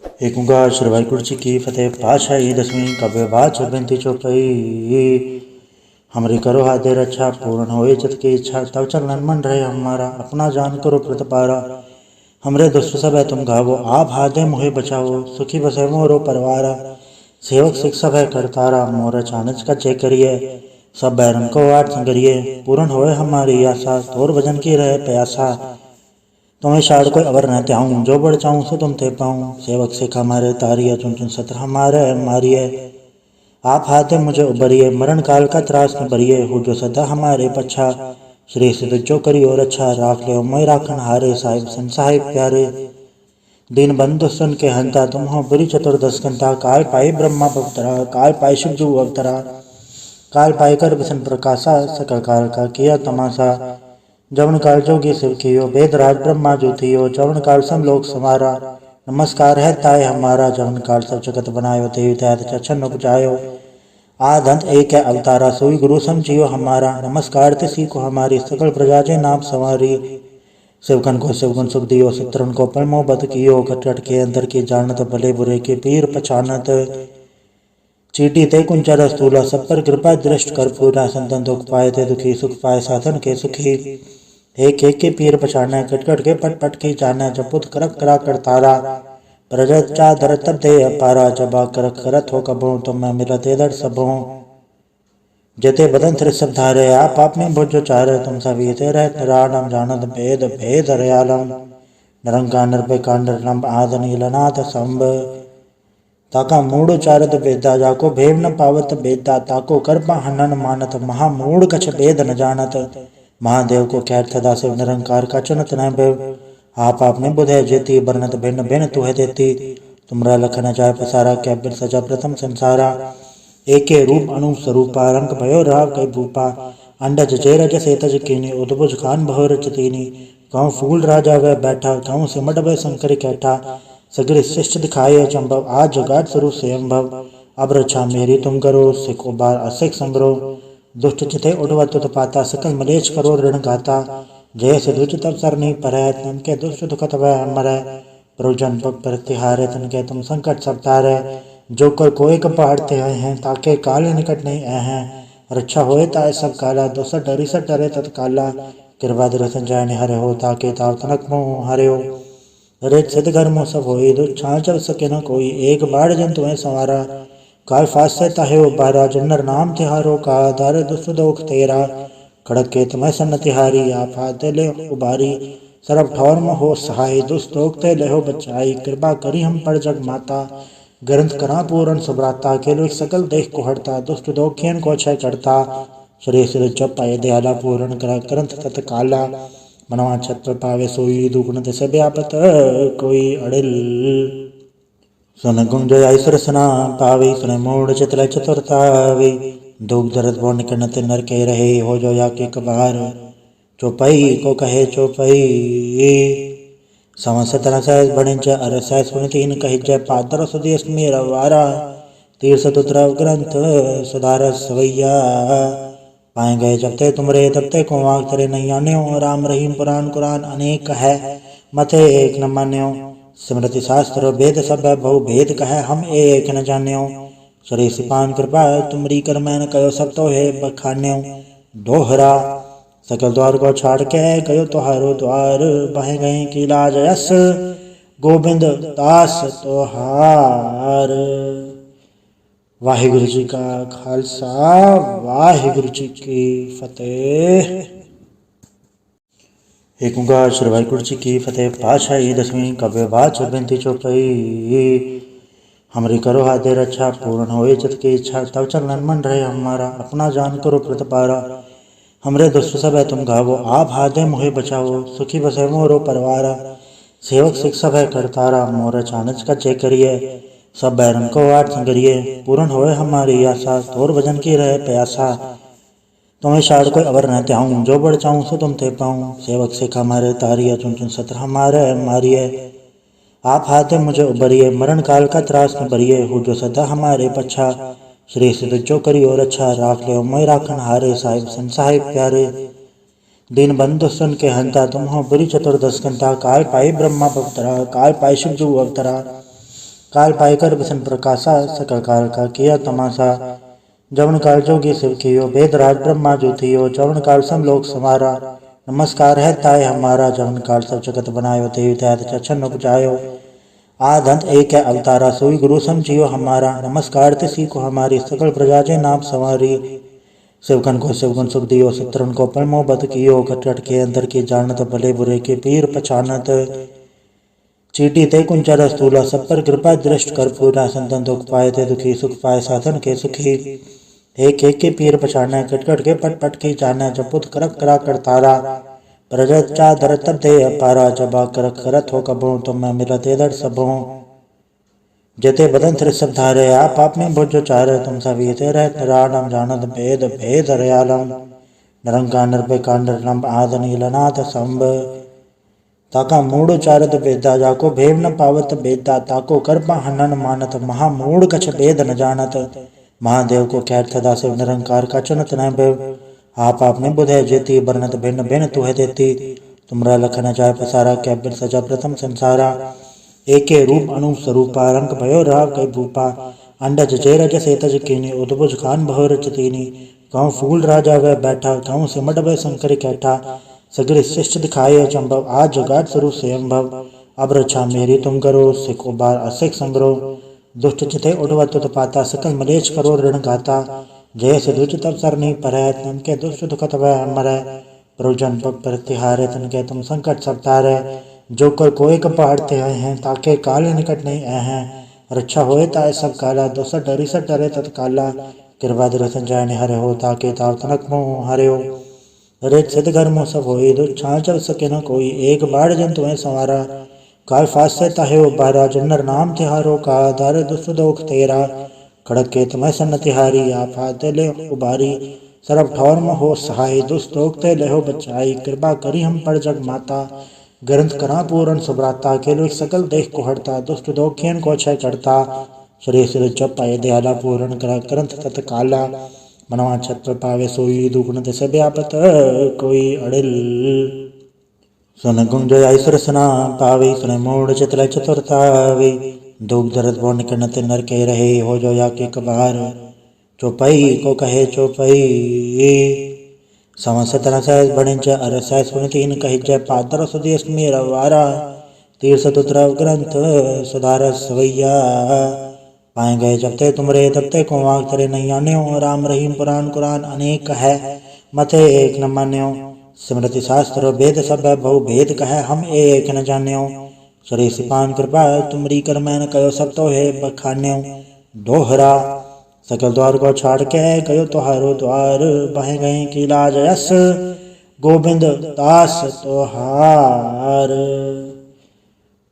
एक ओंकार श्री वाहिगुरु जी की फतेह। पातशाही दसवीं कव्य बाच बिनती चौपाई। हमरी करो हाथे रक्षा पूर्ण होए चित की इच्छा, तब चलन मन रहे हमारा, अपना जान करो प्रतिपारा। हमरे दुष्ट सब है तुम घावो, आप हाथे मोहे बचाओ, सुखी बसे मोरो परवारा। सेवक सिख सब है करतारा, मोर चानच का चे करिए, सब बैरन को आठ संगरिए। पूर्ण होए हमारी आशा, तोर भजन की रहे प्यासा। तुम्हें शाड़ कोई अवर न त्याऊं, जो बढ़ चाऊं सो तुम ते पाऊं। सेवक सिख हमारे तारिये, चुन चुन सत्र हमारे मारिये। आप हाथे मुझे उबरिए, मरण काल का त्रास न बरिए। हो जो सदा हमारे पच्छा, श्री सिद्ध जो करियो रक्षा। राख ले मैं राखन हारे, साहिब सन साहिब प्यारे। दीन बंधु सुन के हंता, तुम हो बुरी चतुर्दश कंता। काल पाई ब्रह्मा पवतरा, काल पाई शिव जू अवतरा। काल पाई कर विष्णु प्रकाशा, सकल काल का किया तमाशा। जवन काल जोगी शिव कियो, वेदराज ब्रह्मा जो थियो। जवन काल सम लोक समारा, नमस्कार है ताय हमारा। जवन काल सब जगत बनायो, तेहि तैत चछन उपजायो। आद अंत एक है अवतारा, सोई गुरु समझियो हमारा। नमस्कार तिसी को हमारी, सकल प्रजा जे नाम संवारी। शिवकन को शिवगुण सुख दियो, शत्रुन को परमो बद कियो। कट कट के अंदर की जानत, भले बुरे के पीर पछानत। चीटी ते कुंचर स्थूला, सब पर कृपा दृष्ट कर पूरा। संतन दुख पाए थे दुखी, सुख पाए साधन के सुखी। एक एक के पीर पछाने, कटकट के पट पट की जाने। जपुत करक करा कर तारा, प्रजत चा धर तब दे अपारा। जबा करक करत हो कबो, तुम मैं मिलत दर सबो। जते बदन तिर सब धारे, आप आपने भुजो चारे। तुम सभी ते रहत निरालम, जानत भेद भेद रयालम। निरंकार निर्भय निर्लंब, आद नीलनाथ संभ। ताका मूढ़ चारत बेदा, जाको भेव न पावत बेदा। ताको कृपा हनन मानत, महामूढ़ कछ भेद न जानत। महादेव को ख्यात सदा शिव, निरंकार का चुनत न भेव। आप आपने बुधे जेती, बरनत भिन्न भिन्न तुहे देती। तुमरा लखन जाय पसारा, क्या बिर सजा प्रथम संसारा। एके रूप अनु स्वरूपा, रंग भयो राव कई भूपा। अंडज जेरज सेतज कीनी, उद्भुज खान बहु रचतीनी। कहूँ फूल राजा वह बैठा, कहूँ सिमट वह शंकर कैठा। सगरे शिष्ट दिखाए चंबव, आज जुगाड़ स्वरूप स्वयंभव। अब रक्षा मेरी तुम करो, सिखो बार असिख संग्रो। दुष्ट चिते उठवत पाता, सकल मलेच करो ऋण गाता। जय से दुच तब सर नहीं परै, तन के दुष्ट दुखत वह मरै। प्रभुजन पग प्रतिहारे, तन के तुम संकट सब तारे। जो कर कोई कपाड़ते हैं, ताके काल निकट नहीं हैं। रक्षा होए ताय सब काला, दोसर डरी सर डरे तत्काला। कृपा दर्शन जाय हरे हो, ताके ताव तनक मोह हरे हो। रेत सिद्ध घर मोह सब होई, दुच्छां चल सके न कोई। एक बार जन तुम्हें संवारा, काल फास से ताहे उबारा। जन्नर नाम तिहारो का, दार दुष्ट दोख तेरा। खड़क के तुम्हें सन तिहारी, आप हाथ ले उबारी। सरब ठौर में हो सहाय, दुष्ट दोख ते ले हो बचाई। कृपा करी हम पर जग माता, ग्रंथ करा पूरन सुभ्राता। केलो सकल देख को हरता, दुष्ट दोखियन को क्षय करता। श्री सिर जप पाए दयाला, पूरन करा ग्रंथ तत्काला। मनवा छत पर पावे सोई, दुगुण दस व्यापत कोई अड़िल। सुन गुण जय ऐसर सना पावे, सुन मूढ़ चितल चतुरतावे। दुख दर्द वो निकनत नर के रहे, हो जो या के कबार। चौपाई को कहे चौपाई, समस तरह सहज बणिज अर सहज सुन तीन कहि जय। पादर सुदेश मेरा वारा, तीर्थ तुत्र ग्रंथ सुधार सवैया। पाए गए जब ते तुमरे, तब ते को आग तरे नहीं आन्यो। राम रहीम पुराण कुरान अनेक है, मथे एक न मान्यो। स्मृति शास्त्र वेद सब बहु भेद कहे, हम एक न जान्यो। श्री सिपान कृपा तुमरी कर मैन, कयो सब तो है बखान्यो। दोहरा सकल द्वार को छाड़ के, कयो तुहारो द्वार। बह गए की लाज यस, गोविंद दास तोहार। वाहिगुरु जी का खालसा, वाहिगुरु जी की फतेह। एक ओंकार श्री वाहिगुरु जी की फतेह। पातशाही दसवीं कव्य बाच बिनती चौपाई। हमरी करो हाथे रक्षा पूर्ण होए चित की इच्छा, तब चलन मन रहे हमारा, अपना जान करो प्रतिपारा। हमरे दुष्ट सब है तुम घावो, आप हाथे मोहे बचाओ, सुखी बसे मोरो परवारा। सेवक सिख सब है करतारा, मोर चानच का चे करिए, सब बैरन को आठ संगरिए। पूर्ण होए हमारी आशा, तोर भजन की रहे प्यासा। तुम्हें शाड़ कोई अवर न त्याऊं, जो बढ़ चाऊं सो तुम ते पाऊं। सेवक सिख हमारे तारिये, चुन चुन सत्र हमारे मारिये। आप हाथे मुझे उबरिए, मरण काल का त्रास न बरिए। हो जो सदा हमारे पच्छा, श्री सिद्ध जो करियो रक्षा। राख ले मैं राखन हारे, साहिब सन साहिब प्यारे। दीन बंधु सुन के हंता, तुम हो बुरी चतुर्दश कंता। काल पाई ब्रह्मा पवतरा, काल पाई शिव जू अवतरा। काल पाइकर बिसन प्रकाशा सकल काल का किया तमाशा। जवन काल जोगी शिव कियो वेद राज ब्रह्मा जो थियो, जवन काल सम लोक समारा। नमस्कार है ताय हमारा, जवन काल सब जगत बनायो देव तैत चछन उपजायो। आद अंत एक है अवतारा, सोई गुरु समझियो हमारा। नमस्कार तिसी को हमारी, सकल प्रजा जे नाम संवारी। शिवकन को शिवगुण सुख दियो, शत्रुन को परमो बद कियो। कटकट के अंदर की जानत, भले बुरे के पीर पछानत। चीटी ते कुंचर स्थूला, सब पर कृपा दृष्ट कर पूरा। संतन दुख पाए थे दुखी, सुख पाए साधन के सुखी। एक एक के पीर पछाने, कटकट के पट पट की जाने। जपुत करक करा कर तारा, प्रजत चा दर तब दे अपारा। जब करक करत हो कबो, तुम मैं मिलत दर सबो। जते बदन तिर सब धारे, आप आपने भुजो चारे। तुम सभी ते रहत निरालम, जानत भेद भेद रयालम। निरंकार निर्भयकार निर्लंब, आद नीलनाथ संभ। ताका मूढ़ चारत बेदा, जाको भेव न पावत बेदा। ताको कृपा हनन मानत, महामूढ़ कछ भेद न जानत। महादेव को कहर सदा शिव, निरंकार का चुनत न भेव। आप आपने बुधे जेती, बरनत भिन्न भिन्न तुहे देती। तुमरा लखन जाय पसारा, कै बिन सजा प्रथम संसारा। एके रूप अनु स्वरूपा, रंग भयो राव कई भूपा। अंडज जेरज सेतज कीनी, उद्भुज खान भयो रचतीनी। कहूँ फूल राजा वह बैठा, कहूँ सिमट वह शंकर कैठा। सगरे शिष्ट दिखाए अचंभव, आज जुगाड़ स्वरूप से अम्भव। अब रक्षा मेरी तुम करो, सिखो बार असिख संग्रह। दुष्ट चिते उठवत पाता, सकल मलेच करो ऋण गाता। जय से दुच तब सर नहीं परय, तन के दुष्ट दुखत वह मरय। प्रयोजन प्रतिहारे, तन के तुम संकट सब तारे। जो कर कोई कपाड़ते हैं, ताके काल निकट नहीं आए हैं। रक्षा होए ताए सब काला, दोसर डरी सर डरे तत्काला। कृपा दर्शन जाने हरे हो, ताके ताव तनक मोह हरे हो। रेत सिद्ध घर मोह सब होई, दुच्छाल चल सके न कोई। एक बाढ़ जन तुम्हें संवारा, काल फास से ताहे उबारा। जन्नर नाम तिहारो का, दारे दुष्ट दोख तेरा। खड़क के तुम्हें सन तिहारी, आप हाथ ले उबारी। सरब ठौर में हो सहाय, दुष्ट दोख ते ले हो बचाई। कृपा करी हम पर जग माता, ग्रंथ करा पूर्ण सुभ्राता। केलो सकल देख को हरता, दुष्ट दोखियन को क्षय करता। श्री सिर जप पाए दयाला, पूर्ण करा ग्रंथ तत्काला। मनवा छत पर पावे सोई, दुगुण दस व्यापत कोई अड़िल। सुन गुण जो ऐसर सना पावे, सुन मूढ़ चितल चतुरतावे। दुख दर्द बो निकनत नर के रहे, हो जो या के कबार। चौपाई को कहे चौपाई, समस तरह सहस बणिज अर सहस पुनितीन कहिजय। पादर सुदेश मेरा वारा, तीर्थ तुत्र ग्रंथ सुधार सवैया। पाए गए जब ते तुमरे, तब ते को वाक तरे नहीं आन्यो। राम रहीम पुराण कुरान अनेक है, मथे एक न मान्यो। स्मृति शास्त्र वेद सब बहु भेद कहे, हम एक न जान्यो। श्री सिपान कृपा तुमरी कर मैन, कयो सब तो है बखान्यो। दोहरा सकल द्वार को छाड़ के, कयो तुहारो द्वार। बह गए की लाज यस, गोविंद दास तोहार।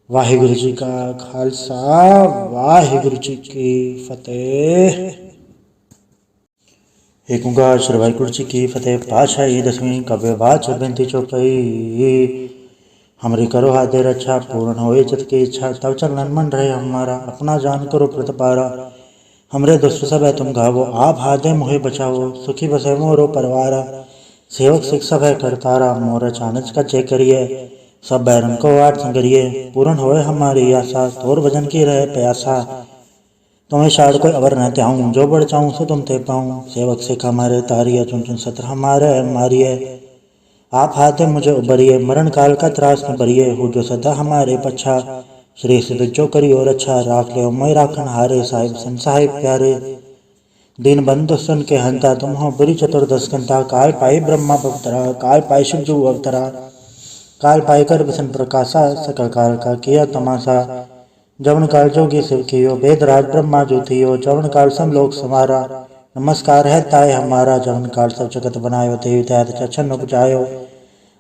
वाहिगुरु जी का खालसा, वाहिगुरु जी की फतेह। एक ओंकार श्री वाहिगुरु जी की फतेह। पातशाही दसवीं कव्य बाच बिनती चौपाई। हमरी करो हाथे रक्षा, पूर्ण होए चित की इच्छा। तब चलन मन रहे हमारा, अपना जान करो प्रतिपारा। हमरे दुष्ट सब है तुम घावो, आप हाथे मोहे बचाओ। सुखी बसे मोरो परवारा, सेवक सिख सब है करतारा। मोर चानच का चे करिए, सब बैरन को वाट संगरिए। पूर्ण होए हमारी आशा, तोर भजन की रहे प्यासा। तुम्हें शाड़ कोई अवर न त्याऊं, जो बढ़ चाऊं सो तुम ते पाऊं। सेवक सिख हमारे तारिये, चुन चुन सत्र हमारे मारिए। आप हाथे मुझे उबरिए, मरण काल का त्रास न बरिए। हो जो सदा हमारे पच्छा, श्री सिद्ध जो करियो रक्षा। राख ले मैं राखन हारे, साहिब सन साहिब प्यारे। दीन बंधु सुन के हंता, तुम हो बुरी चतुर्दश कंता। काल पाई ब्रह्मा अवतरा, काल पाई शिव जू अवतरा। काल पाइकर बिसन प्रकाशा, सकल काल का किया तमाशा। जवन काल जोगी शिव कियो वेद राज ब्रह्मा जो थियो। जवन काल सम लोक समारा। नमस्कार है ताय हमारा, जवन काल सब जगत बनायो देव तैत चछन उपजायो।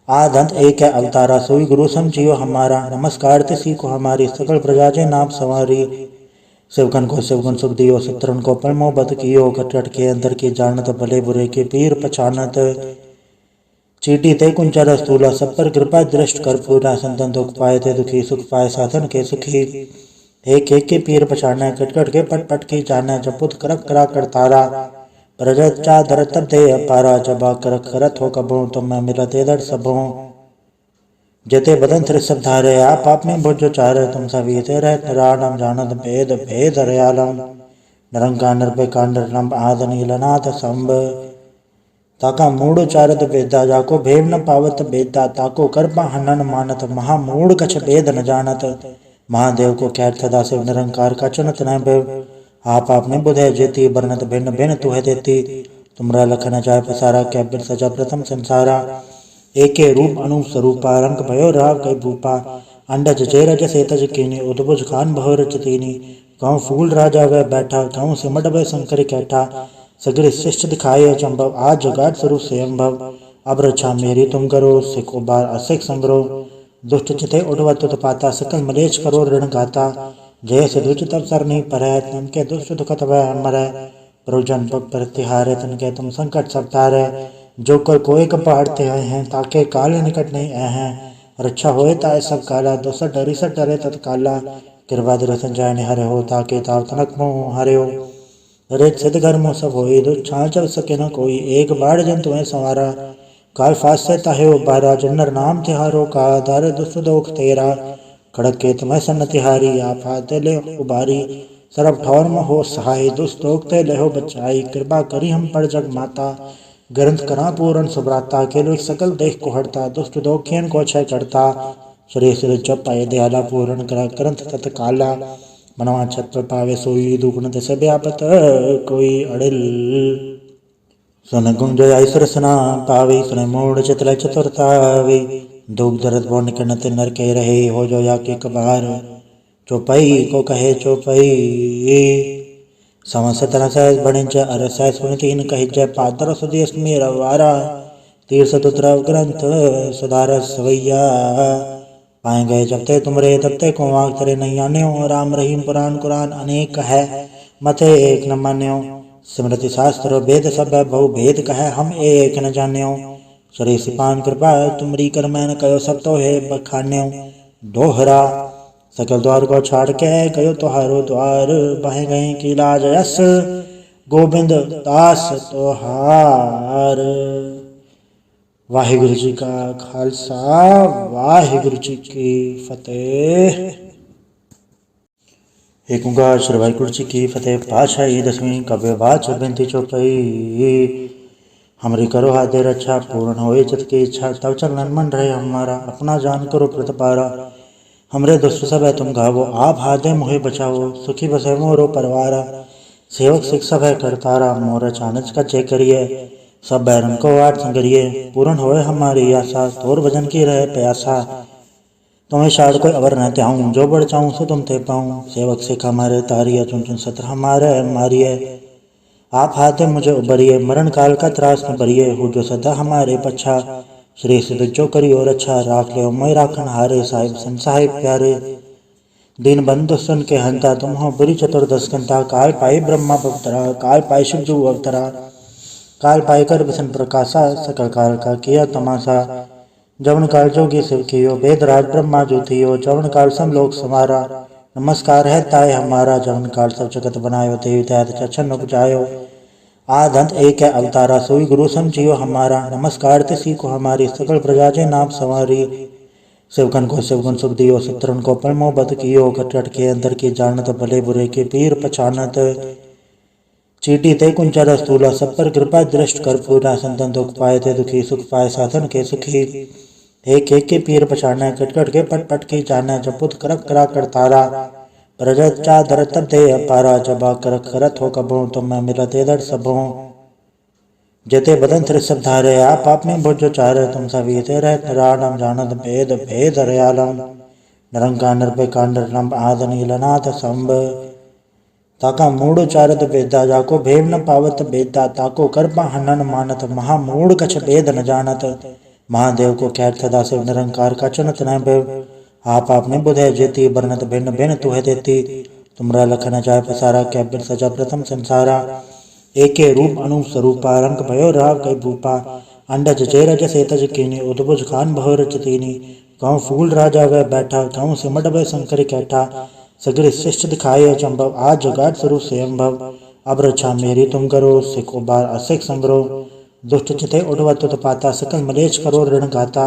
आद अंत एक है अवतारा, सोई गुरु समझियो हमारा। नमस्कार तिसी को हमारी, सकल प्रजा जे नाम संवारी। शिवकन को शिवगुण सुख दियो, शत्रुन को परमो बद कियो। कटकट के अंदर की जानत, भले बुरे के पीर पछानत। चीटी ते कुंचर स्थूला, सब पर कृपा दृष्ट कर पूरा। संतन दुख पाए थे दुखी, सुख पाए साधन के सुखी। एक एक के पीर पछाने, कटकट के पट पट की जाने। जपुत करक करा कर तारा, प्रजत चा दर तब दे अपारा। जब करक करत हो कबो, तुम मैं मिलत दर सबो। जेते बदन तिर सब धारे आप में भुजो चारे तुम सभी तेरे निरानम जानत भेद भेद रयालम निरंकार निर्विकार निर्लंब आद नीलनाथ संभ ताका मूढ़ चारत बेदा जाको भेव न पावत बेदा ताको कर्पा हनन मानत महामूढ़ कछ भेद न जानत महादेव को कैर सदा शिव निरंकार का चुनत न भेव आप आपने बुधे जेती बरनत भिन्न भिन्न तुहे देती तुमरा लखन जाय पसारा कै बिर सजा प्रथम संसारा एके रूप अनु स्वरूपा रंग भयो राव कई भूपा अंडज जयरज सेतज कीनी उद्भुज खान भयो रचतीनी कहूँ फूल राजा वह बैठा कहूँ सिमट वह शंकर कैठा सगरे शिष्ट दिखाए चंभव आज जुगाड़ स्वरूप स्वयंभव अब रक्षा मेरी तुम करो सिखो बार असिक संग्रह दुष्ट चिते उठवत पाता सकल मलेच करो ऋण गाता जय से दुच तब सर नहीं पर तन के दुष्ट दुखत वह मर प्रयोजन प्रतिहारे तन के तुम संकट सब तारे जो कर कोई कपाड़ते आए हैं ताके काले निकट नहीं आए हैं रक्षा होए ताए सब काला दोसर डरी सर डरे तत्काला कृपा दर्शन जाने हरे हो ताके ताव तनक मोह हरे हो रेत सिद्ध घर मोह सब होई दो छाल चल सके न कोई एक बाढ़ जन तुम्हें संवारा काल फास से ताहे उबारा जन्नर नाम तिहारो का दार दुष्ट दोख तेरा खड़क के तुम्हें सन तिहारी आप हाथ ले उबारी सरब ठौर में हो सहाय दुष्ट दोख ते ले हो बचाई कृपा करी हम पर जग माता ग्रंथ करा पूर्ण सुभ्राता के लोग सकल देख को हड़ता दुष्ट दोखियन को क्षय करता श्री श्री जप पाए दयाला पूर्ण करा ग्रंथ तत्काला मनवा छत पर पावे सोई दुगुण दस व्यापत कोई अड़िल सुन गुण जो ऐसर सना पावे सुन मोड़ चितल चतुरतावे दुख दर्द बो निकनत नर के रहे हो जो या के कबार चौपाई को कहे चौपाई समस तरह सहज बणिज अर सहज सुनतीन कहिज पादर सुदेश मेरा वारा तीर्थ तुत्र ग्रंथ सुधार सवैया पाए गए जब ते तुमरे तब ते को वाक तरे नहीं आन्यो राम रहीम पुराण कुरान अनेक है मथे एक न मान्यो स्मृति शास्त्र वेद सब बहु भेद कहे हम एक न जान्यो श्री सिपान कृपा तुमरी कर मैन कयो सब तो है बखान्यो दोहरा सकल द्वार को छाड़ के कयो तोहारो द्वार बह गए की लाज यस गोविंद दास तोहार। वाहिगुरु जी का खालसा वाहिगुरु जी की फतेह। एक ओंकार श्री वाहिगुरु जी की फतेह। पातशाही दसवीं कव्य बाच बिनती चौपाई। हमरी करो हाथे रक्षा पूर्ण होए चित की इच्छा तब चलन मन रहे हमारा अपना जान करो प्रतिपारा। हमरे दुष्ट सब है तुम गावो आप हाथे मोहे बचाओ सुखी बसे मोरो परवारा। सेवक सिख सब है करतारा मोर चानच का चे करिए सब बैरन को वाट संगरिए पूर्ण होए हमारी आशा तोर भजन की रहे प्यासा। तुम्हें शाड़ कोई अवर न त्याऊँ जो बढ़ चाहूँ सो तुम ते पाऊँ सेवक सिख हमारे तारिये चुन चुन सत्र हमारे मारिए आप हाथे मुझे उबरिए मरण काल का त्रास न बरिए हो जो सदा हमारे पच्छा। श्री सिद्ध जो करियो रक्षा राख ले मैं राखन हारे साहिब सन साहिब प्यारे। दीन बंधु सुन के हंता तुम हो बुरी चतुर्दश कंता काल पाई ब्रह्मा पवित्रा काल पाई शिव जू अवतरा काल पाई कर बसन प्रकाशा सकल काल का किया तमाशा। जवन काल जोगी शिव कियो वेद राज ब्रह्मा जो थियो जवन काल सम लोक समारा। नमस्कार है ताय हमारा जवन काल सब जगत बनायो देव तैत चछन उपजायो आद अंत एक है अवतारा सोई गुरु समझियो हमारा। नमस्कार तिसी को हमारी सकल प्रजा जे नाम सवारी। शिवगन को शिवगुण सुख दियो शत्रुन को पलमो बद कियो कटकट के अंदर की जानत भले बुरे के पीर पछानत। चीटी ते कुंचर स्थूला सब पर कृपा दृष्ट कर पूरा संतन दुख पाए थे दुखी सुख पाए साधन के सुखी। एक एक के पीर पछाने कटकट के पट पट की जाने जपुत करक करा कर तारा। प्रजत चा दर तब दे अपारा जबा कर करत हो कबो तुम मैं मिला ते दर सबो। जेते बदन तिर सब धारे आप में भुजो चारे तुम सभी तेरे निरानम जानत भेद भेद रयालम निरंकार निर्विकार निर्लंब आद नीलनाथ संभ ताका मूढ़ चारत बेदा जाको भेव न पावत बेदा ताको कर्पा हनन मानत महामूढ़ कछ भेद न जानत महादेव को कैर सदा शिव निरंकार का चुनत न भेव आप आपने बुधे जेती बरनत भिन्न भिन्न तुहे देती तुमरा लखन जाय पसारा कै बिर सजा प्रथम संसारा। एके रूप अनु स्वरूपा रंग भयो राव कई भूपा अंडज जयरज सेतज कीनी उद्भुज खान भयो रचतीनी कहूँ फूल राजा वह बैठा कहूँ सिमट वह शंकर कैठा सगरे शिष्ट दिखाए चंभव आज जुगाड़ स्वरूप स्वयंभव अब रक्षा मेरी तुम करो सिखो बार असिक संग्रह दुष्ट चिते उठवत पाता सकल मलेच करो ऋण गाता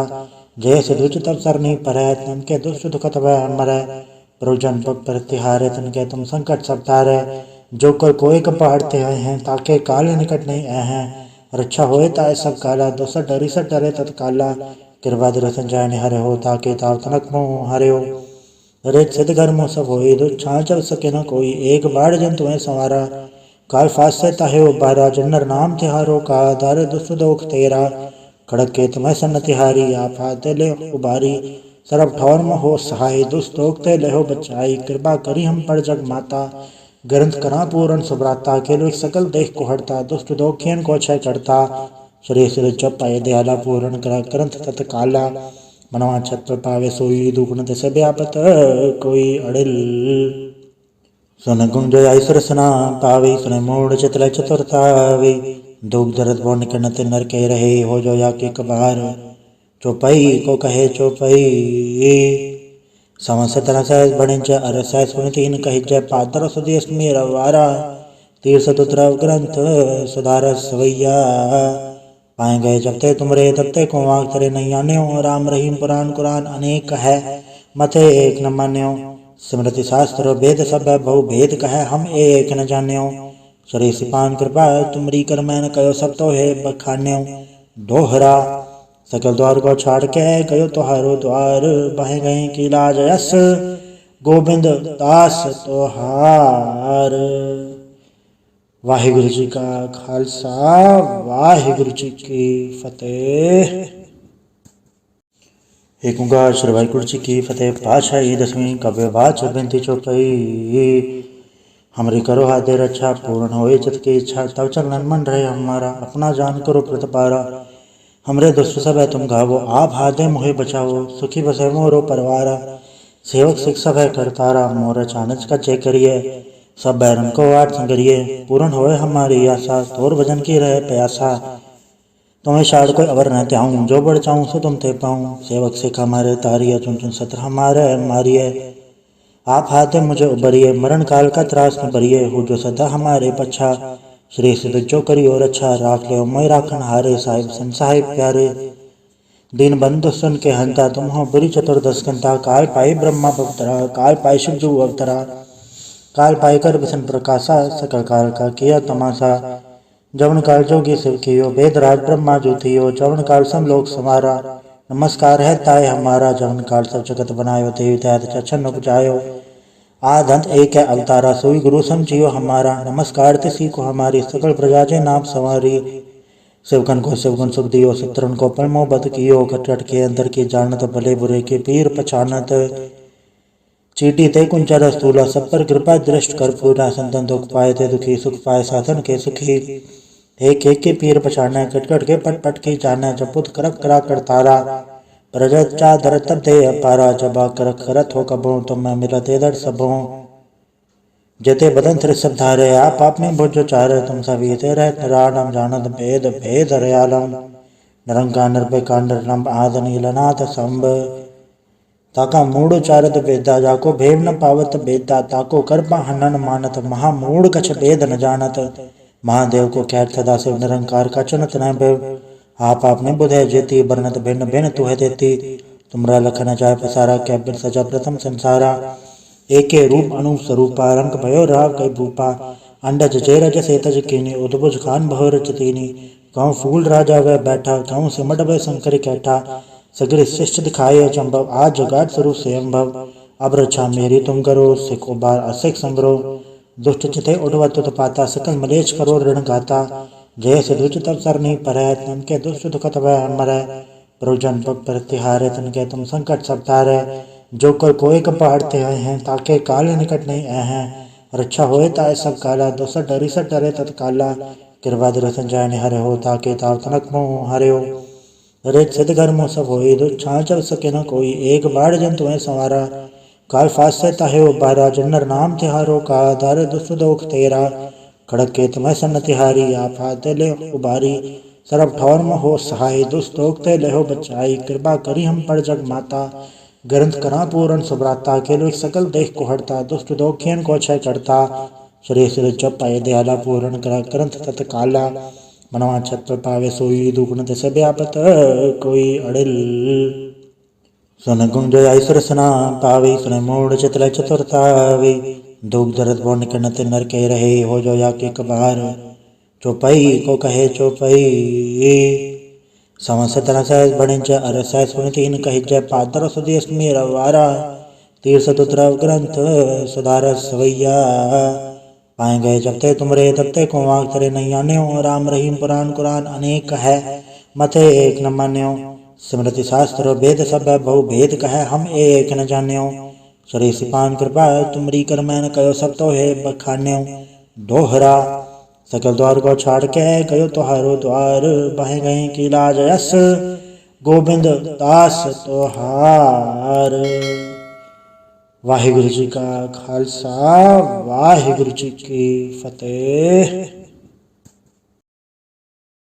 जय से दुच तब सरनी परै तन के दुष्ट दुखत वह मरै प्रयोजन प्रतिहारे तन के तुम संकट सब तारे जो कर कोई कपाड़ते आए हैं ताके काल निकट नहीं आए हैं रक्षा होए ताए सब काला दोसर डरी सर डरे तत्काला कृपा दर्शन जाने हरे हो ताके ताव तनक मोह हरे हो रेत सिद्ध घर मोह सब होए दो छाल चल सके न कोई एक बाढ़ जन तुम्हें संवारा काल फास से ताहे उबारा जन्नर नाम तिहारो का दारे दुष्ट दोख तेरा खड़क के तुम्हें सन तिहारी आप हाथ ले उबारी सरब ठौर में हो सहाय दुष्टोक ते ले हो बचाई कृपा करी हम पर जग माता ग्रंथ करा पूर्ण सुभ्राता के लोग सकल देख को हरता दुष्ट दोखियन को क्षय करता श्री सिर जप पाए दयाला पूर्ण करा ग्रंथ तत्काला मनवा छत पर पावे सोई दुगुण दस व्यापत कोई अड़िल सुन गुण जो ऐसर सना पावे सुन मोड़ चितल चतुरतावे दुख दर्द बो निकट नर के रहे हो जो या के कबार चौपाई को कहे चौपाई समस तरह सहज बणिज अर सहज सुनितीन कहिज पादर सुदेश मेरा वारा तीर्थ तुत्र ग्रंथ सुधार सवैया पाए गए जब ते तुमरे तब ते को वाक तरे नहीं आन्यो राम रहीम पुराण कुरान अनेक है मथे एक न मान्यो स्मृति शास्त्र वेद सब बहु भेद कहे हम एक न जान्यो श्री सिपान कृपा तुमरी कर मैन कयो सब तो है बखान्यो दोहरा सकल द्वार को छाड़ के कयो तोहारो द्वार बह गए की लाज यस गोविंद दास तोहार। वाहिगुरु जी का खालसा वाहिगुरु जी की फतेह। एक ओंकार श्री वाहिगुरु जी की फतेह। पातशाही दसवीं कव्य वाच बिनती चौपाई। हमरी करो हाथे रक्षा पूर्ण होए चित की इच्छा तब चलन मन रहे हमारा अपना जान करो प्रतिपारा हमरे दुष्ट सब है तुम गावो आप हाथे मोहे बचाओ सुखी बसे मोरो परवारा सेवक सिख सब है करतारा मोर चानच का जय करिए सब बैरन को वाट संगरिए पूर्ण होए हमारी आशा तोर भजन की रहे प्यासा तुम्हें शाड़ कोई अवर न त्याऊं जो बढ़ चाऊं सो तुम ते पाऊं सेवक सिख हमारे तारिये चुन चुन सत्र हमारे मारिए आप हाथे मुझे उबरिए मरण काल का त्रास न बरिए हो जो सदा हमारे पच्छा श्री सिद्ध जो करी और अच्छा राख ले मैं राखन हारे साहिब सन साहिब प्यारे दीन बंधु सुन के हंता तुम हो बुरी चतुर्दश कंता काल पाई ब्रह्मा भवतरा काल पाई शिव जू अवतरा काल पाई कर बिसन प्रकाशा सकल काल का किया तमाशा जवन काल जोगी शिव कियो वेद राज ब्रह्मा जो थियो जवन काल सम लोक समारा नमस्कार है ताय हमारा जवन काल सब जगत बनायो देव तैत चछन उपजायो आदंत एक है अवतारा सोई गुरु समझियो हमारा नमस्कार तिसी को हमारी सकल प्रजा जे नाम सवारी शिवगन को शिवगुण सुख दियो शत्रुन को पलमो बद कियो कटकट के अंदर की जानत भले बुरे के पीर पछानत चीटी ते कुंचर स्थूला सब पर कृपा दृष्ट कर पूरा संतन दुख पाए थे दुखी सुख पाए साधन के सुखी एक एक के पीर पछाने कटकट के पट पट की जाने जपुत करक करा कर तारा प्रजत चा धर तब दे अपारा जबा करक करत हो कबो तुम मैं मिला ते दर सबो जते बदन तिर सब धारे आप में भुजो चारे तुम सभी ते रह राणम जानत भेद भेद रयालम निरंकार निर्भय नरलम आद नीलनाथ संभ ताका मूड चारत बेदा जाको भेव न पावत बेदा ताको कर्पा हनन मानत महामूड कछ भेद न जानत महादेव को ख्यात सदा शिव निरंकार का चुनत न भेव आप आपने बुधे जेती बरनत भिन्न भिन्न तुहे देती तुमरा लखन जाय पसारा क्या बिन सजा प्रथम संसारा एके रूप अनु स्वरूपा रंग भयो राव कई भूपा अंडज जयरज सेतज कीनी उद्भुज खान भयो रचतीनी कहूँ फूल राजा वह बैठा कहूँ सिमट वह शंकर कैठा सगरे शिष्ट दिखाए चंभव आज जगाट स्वरूप से अम्भव अब रक्षा मेरी तुम करो सिख उबार असिख संग्रो दुष्ट चिते उड़वत पाता सकल मलेच करो ऋण गाता जय से दुच तब सर नहीं परै तन के दुष्ट दुखत वह मरै प्रयोजन प्रतिहारे तन के तुम संकट सब तारे जो कर कोई कपाड़ते आए हैं ताके काल निकट नहीं आए हैं रक्षा होए ताए सब काला दोसर डरी सर डरे तत्काला कृपा दर्शन जाने हरे हो ताके ताव तनक मोह हरे हो रेत सिद्ध घर मोह सब होए दो छाल चल सके न कोई एक बाढ़ जन तुम्हें संवारा काल फास से ताहे उबारा जन्नर नाम तिहारो का दारे दुष्ट दोख तेरा खड़क के तुम्हें सन तिहारी आप हाथ ले उबारी सरब ठौर में हो सहाय दुष्टोक ते ले हो बचाई कृपा करी हम पर जग माता ग्रंथ करा पूर्ण सुभ्राता के लोग सकल देख को हरता दुष्ट दोखियन को क्षय करता श्री सिर जप पाए दयाला पूर्ण करा ग्रंथ तत्काला मनवा छत पर पावे सोई दुगुण दस व्यापत कोई अड़िल। सुन गुंजयाई सुरसना पावी सुन मूड चितल चतुरतावी दुख दर्द बोन के नत नर के रहे हो जो या के कबार चौपाई को कहे चौपाई समस तन सहज बणिज अर सहज सुन तीन कहि जय पादर सुदेश मेरा वारा तीर्थ तुत्र ग्रंथ सुधार सवैया पाए गए जब ते तुमरे तब ते को आँख तरे नहीं आन्यो राम रहीम पुराण कुरान अनेक है मथे एक न मान्यो स्मृति शास्त्र वेद सब बहु भेद कहे हम एक न जान्यो श्री सिपान कृपा तुमरी कर मैन कयो सब तो है बखान्यो दोहरा सकल द्वार को छाड़ के कयो तुहारो द्वार बह गए की लाज यस गोबिंद दास तोहार। वाहिगुरु जी का खालसा वाहिगुरु जी की फतेह।